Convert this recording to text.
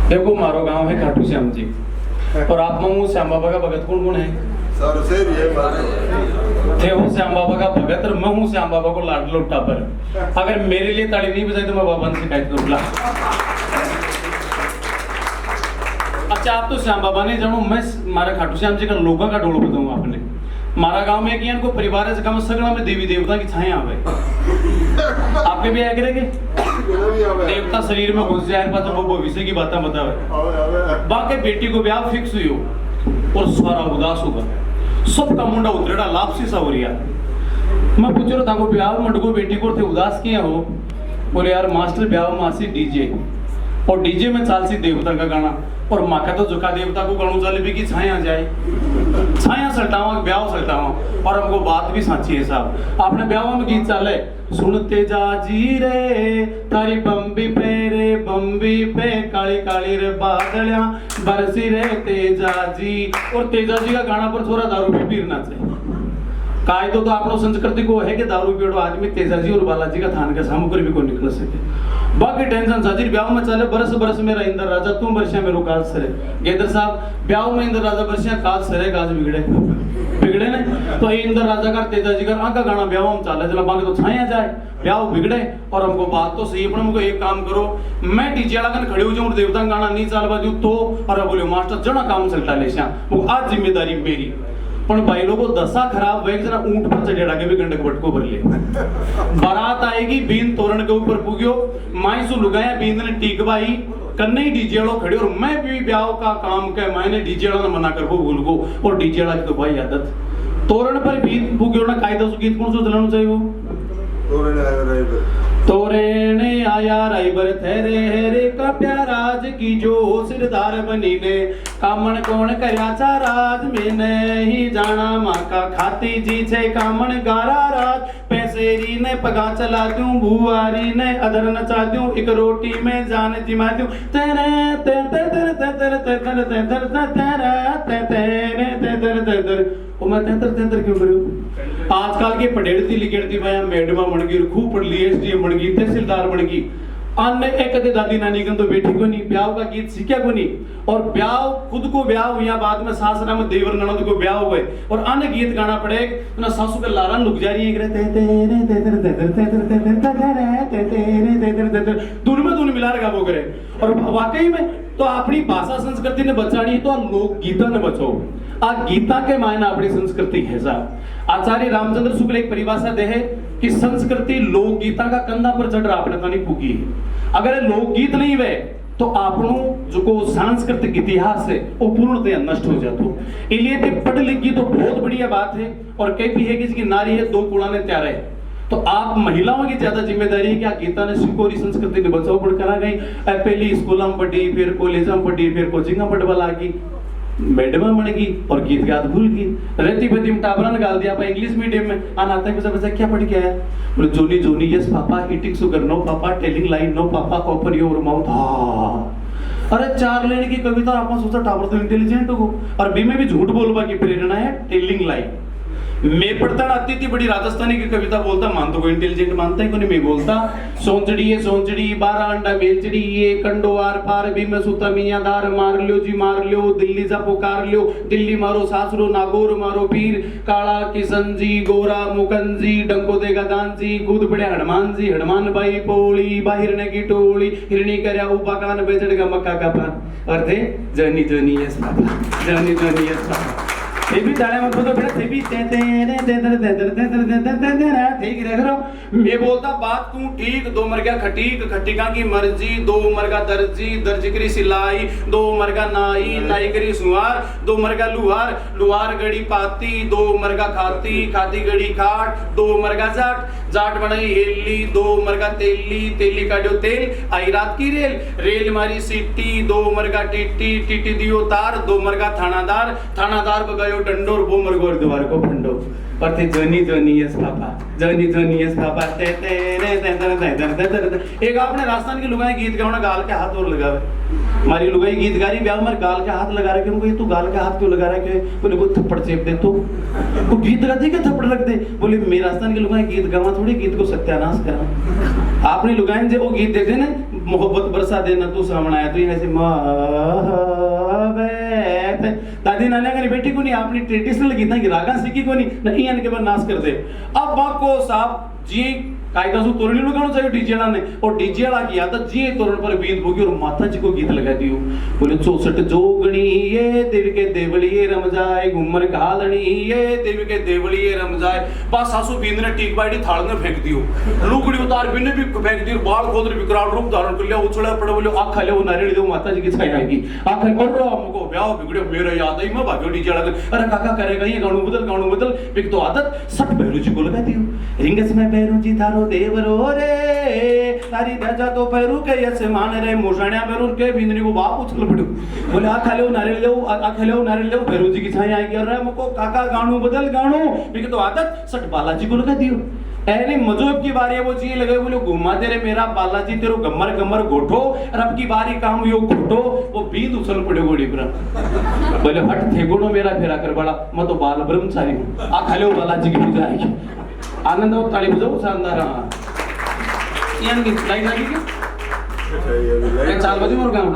देखो मारो गांव है खाटू श्याम जी और आप मऊ श्याम बाबा का भगत कौन कौन है? सर से ये थे हो श्याम बाबा का भगत और मैं हूँ श्याम बाबा को लाडलो टापर। अगर मेरे लिए ताली नहीं बजाई तो मैं बाबा ने शिकायत करूंगा। अच्छा आप तो श्याम बाबा ने जानो, मैं मारा खाटू श्याम जी का लोगा का ढोल बताऊंगा आपने। मारा गांव में कि इनको परिवार से कम सगड़ा में देवी देवता की छाया आवे। आपके भी आगे रहे देवता शरीर में घुस जाए पास वो भविष्य की बातें बतावे। बाकी बेटी को ब्याह फिक्स हुई हो और सारा उदास होगा, सबका मुंडा उतरेड़ा लापसी सा हो रिया। मैं पूछ रहा था को ब्याह मंडको बेटी को थे उदास किया हो? बोले यार मास्टर ब्याह मासी डीजे और डीजे में चाल सी देवता का गाना और माँ का तो जुका देवता को गाणु चाले भी की छाया जाए, छाया सल्टावा ब्याह सल्टावा। और हमको बात भी साची है साहब, आपने ब्याह में गीत चाले सुनते जा जी रे तारी बम्बी पे रे बम्बी पे काली काली रे बादलियां बरसी रे तेजा जी। और तेजा जी का गाना पर छोरा दारू भी पीना चाहिए। कायदो तो आपनो संस्कृति को है कि दारू पीड़ो आदमी तेजा जी और बालाजी का थान के सामुकर भी को निकल सके। बाकी टेंशन साजिर ब्याह में चले बरस बरस मेरा इंद्र राजा तुम बरसिया मेरो काज सरे। गेदर साहब ब्याह में इंद्र राजा बरसिया काज सरे काज बिगड़े बिगड़े ने तो ये इंद्र राजा का तेजा जी का आका गाना ब्याह में चले चला बाकी तो छाया जाए ब्याह बिगड़े। और हमको बात तो सही है, हमको एक काम करो मैं डीजे वाला खड़े हो जाऊं देवता गाना नहीं चाल बाजू तो और बोले मास्टर जना काम चलता ले वो आज जिम्मेदारी मेरी। पण भाई लोगों दशा खराब हुए जरा ऊंट पर चढ़ेड़ा के भी गंडक बटको भर ले। बारात आएगी बीन तोरण के ऊपर पुगियो माई सु लुगाया बीन ने टीक भाई कन्ने ही डीजे वालों खड़े और मैं भी ब्याह का काम के मैंने डीजे वाला मना कर वो भूल गो और डीजे वाला की तो भाई आदत तोरण पर बीन पुगियो ना कायदा सु गीत कौन सो चलाना चाहिए वो तोरेने आया राइबर थेरे हेरे का प्याराज की जो सिरदार बनी ने कामण कौन करया चा राज में नहीं जाना माँ का खाती जी छे कामण गारा राज पैसेरी ने पगा चला दूं बुआरी ने अदर नचा दूं एक रोटी में जान जिमा दूं तेरे तेरे तेरे तेरे तेरे तेरे तेरे तेरे ओ मैं तेतर तेतर क्यों करूं? आजकल के पढ़ेड़ती लिखेड़ती भाई मैडमा बन गई खूब पढ़ ली एसडीएम बन गई तहसीलदार बन गई अन्य एक दे दादी नानी कन तो बेटी को नहीं ब्याह का गीत सीखा को नहीं और ब्याह खुद को ब्याह हुआ बाद में सासरा में देवर ननद को ब्याह हुए और अन्य गीत गाना पड़े ना सासू के लारा लुक जा रही है धुन में धुन मिला रखा वो करे। और वाकई में तो अपनी भाषा संस्कृति ने बचानी तो लोक गीता ने बचाओ आ गीता के मायना अपनी संस्कृति है साहब। आचार्य रामचंद्र शुक्ल एक परिभाषा दे है कि संस्कृति लोक गीता का कंधा पर चढ़ रहा आपने तो नहीं पुगी है। अगर लोकगीत नहीं वे तो आपनो जो को सांस्कृतिक इतिहास है वो पूर्णतया नष्ट हो जातो। इसलिए ते पढ़ लिखी तो बहुत बढ़िया बात है और कई भी है कि नारी है दो कुड़ा ने त्यार है तो आप महिलाओं की ज्यादा जिम्मेदारी है कि आप गीता ने सिकोरी संस्कृति ने बचाओ पढ़ करा गई पहली स्कूल में पढ़ी फिर कॉलेज में पढ़ी फिर कोचिंग में पढ़वा लागी मैडम बनेगी और गीत गात भूल गई रहती बती टाबरा ने गाल दिया आप इंग्लिश मीडियम में आना आता है बच्चा क्या पढ़ के आया बोले Johnny Johnny yes papa eating sugar no papa telling lies no papa open your mouth. हाँ अरे चार लेने की कविता आप सोचा टाबर तो इंटेलिजेंट हो और बी में भी झूठ बोलवा की प्रेरणा है टेलिंग लाइन। मैं पढ़ता आती थी बड़ी राजस्थानी की कविता बोलता मान तो कोई इंटेलिजेंट मानता है कोई मैं बोलता सोंचड़ी है सोंचड़ी 12 अंडा बेचड़ी ये कंडो आर पार भी में सुता मियां दार मार लियो जी मार लियो दिल्ली जा पुकार लियो दिल्ली मारो सासरो नागौर मारो पीर काला किशन जी गोरा मुकन जी डंको देगा दान जी कूद पड़े हनुमान जी हनुमान भाई पोली बाहिर ने की टोली हिरणी करया ऊपा कान बेचड़ेगा मक्का का पान और थे जनी जनी यस पापा जनी जनी यस पापा ये भी डाले मत तो बेटा ये भी ठीक रह करो। मैं बोलता बात तू ठीक दो मर गया खटीक खटीका की मर्जी दो मर गया दर्जी दर्जी करी सिलाई दो मर गया नाई नाई करी सुहार दो मर गया लुहार लुहार गड़ी पाती दो मर गया खाती खाती गड़ी खाट दो मर गया जाट जाट बनाई हेली दो मर गया तेली तेली काटो तेल आई रात की रेल रेल मारी सीटी दो मर गया टीटी टीटी दियो तार दो मर गया थानादार थानादार बगायो डंडोर वो मरगोर द्वार को फंडो पर थे जोनी जोनी यस पापा जोनी जोनी यस पापा ते एक आपने राजस्थान की लुगाई गीत गाना गाल के हाथ और लगावे हमारी लुगाई गीत गा रही ब्याह में गाल के हाथ लगा रखे उनको ये तू गाल के हाथ क्यों लगा रखे बोले को थप्पड़ चेप दे तो वो गीत गाती क्या थप्पड़ रख दे बोले मैं राजस्थान की लुगाई गीत गावा थोड़ी गीत को सत्यानाश करा आपने लुगाई जो वो गीत देते ना मोहब्बत बरसा देना तू सामने आया तो ये ऐसे मोहब्बत दादी नाना करी बेटी को नहीं आपने ट्रेडिशनल गीता की रागा सीखी को नहीं नहीं आने के बाद नाच कर दे अब बाको साहब जी कायदा सु तोरणी लगाना चाहिए डीजे वाला ने और डीजे वाला की आदत जी तोरण पर बीत होगी और माता जी को गीत लगा दियो बोले 64 जोगणी ये देवी के देवलिए रम जाए घूमर घालनी ये देवी के देवलिए रम जाए बस सासू बींद ने टीक बाड़ी थाल में फेंक दियो लुगड़ी उतार बिने भी फेंक दियो बाल खोद विकराल रूप धारण कर लिया उछड़ा पड़े बोले आंख ले वो नारियल दो माता जी की छाई आएगी आंख और हमको ब्याह बिगड़े मेरा याद आई मैं भाग्यो डीजे वाला अरे काका करेगा ये गाणु बदल एक तो आदत सट भैरू जी को लगा दियो रिंगस में भैरू जी थारो देवरो रे तारी ध्वजा तो पैरू के यसे मान रे मोषण्या पैरू के बिंदनी को बाप उछल पड़ो बोले आ खाले नारियल ले पैरू जी की छाई आएगी और हमको काका गाणु बदल गाणु बिक तो आदत सट बालाजी को लगा दियो ऐनी मजोब की बारी है वो जी लगे बोले घुमा दे रे मेरा बालाजी तेरो गमर गोठो और अब की बारी काम यो घोटो वो बीत उछल पड़े गोड़ी पर बोले हट थे गोड़ो मेरा फेरा कर बड़ा मैं तो बाल ब्रह्मचारी हूं आ खाले बालाजी की पूजा आएगी आनंद और ताली बजाओ शानदार हां यानी लाइन लगी क्या 4 बजे मोर काम